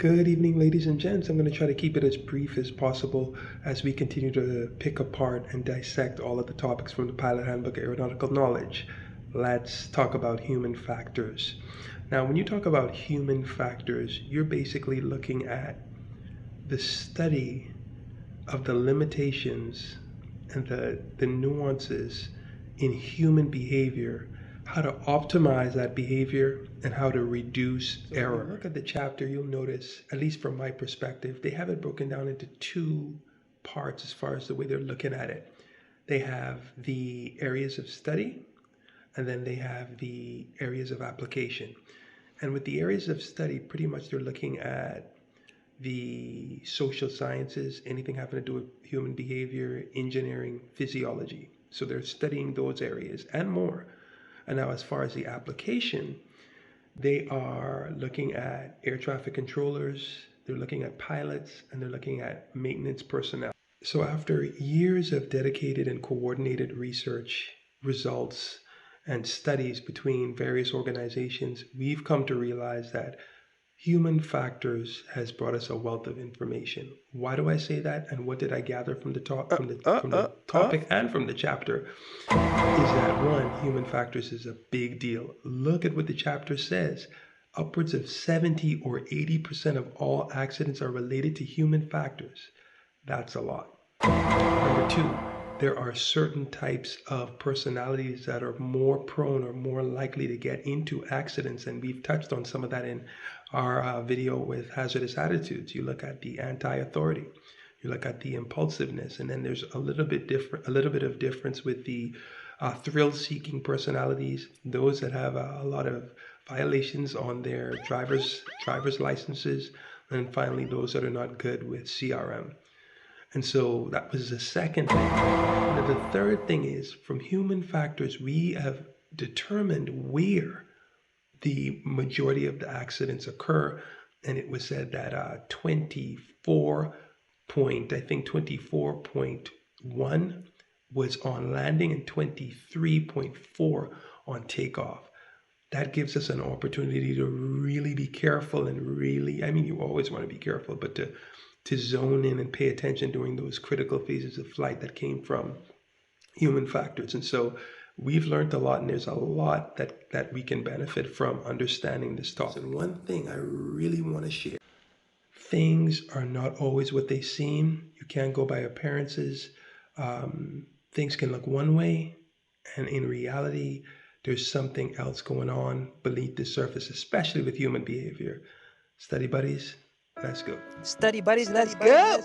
Good evening, ladies and gents. I'm going to try to keep it as brief as possible as we continue to pick apart and dissect all of the topics from the Pilot Handbook of Aeronautical Knowledge. Let's talk about human factors. Now, when you talk about human factors, you're basically looking at the study of the limitations and the nuances in human behavior, how to optimize that behavior, and how to reduce error. When you look at the chapter, you'll notice, at least from my perspective, they have it broken down into two parts as far as the way they're looking at it. They have the areas of study, and then they have the areas of application. And with the areas of study, pretty much they're looking at the social sciences, anything having to do with human behavior, engineering, physiology. So they're studying those areas and more. And now, as far as the application, they are looking at air traffic controllers, they're looking at pilots, and they're looking at maintenance personnel. So, after years of dedicated and coordinated research, results, and studies between various organizations, we've come to realize that human factors has brought us a wealth of information. Why do I say that? And what did I gather from the topic and from the chapter? Is that one, human factors is a big deal. Look at what the chapter says. Upwards of 70 or 80% of all accidents are related to human factors. That's a lot. Number two, there are certain types of personalities that are more prone or more likely to get into accidents, and we've touched on some of that in our video with hazardous attitudes. You look at the anti-authority, you look at the impulsiveness, and then there's a little bit of difference with the thrill-seeking personalities, those that have a lot of violations on their driver's licenses, and finally those that are not good with CRM. And so that was the second thing. And the third thing is, from human factors, we have determined where the majority of the accidents occur. And it was said that 24.1 was on landing and 23.4 on takeoff. That gives us an opportunity to really be careful and really, I mean, you always want to be careful, but to zone in and pay attention during those critical phases of flight that came from human factors. And so we've learned a lot, and there's a lot that we can benefit from understanding this topic. And one thing I really want to share, things are not always what they seem. You can't go by appearances. Things can look one way, and in reality, there's something else going on beneath the surface, especially with human behavior. Study buddies, let's go. Study buddies, let's go!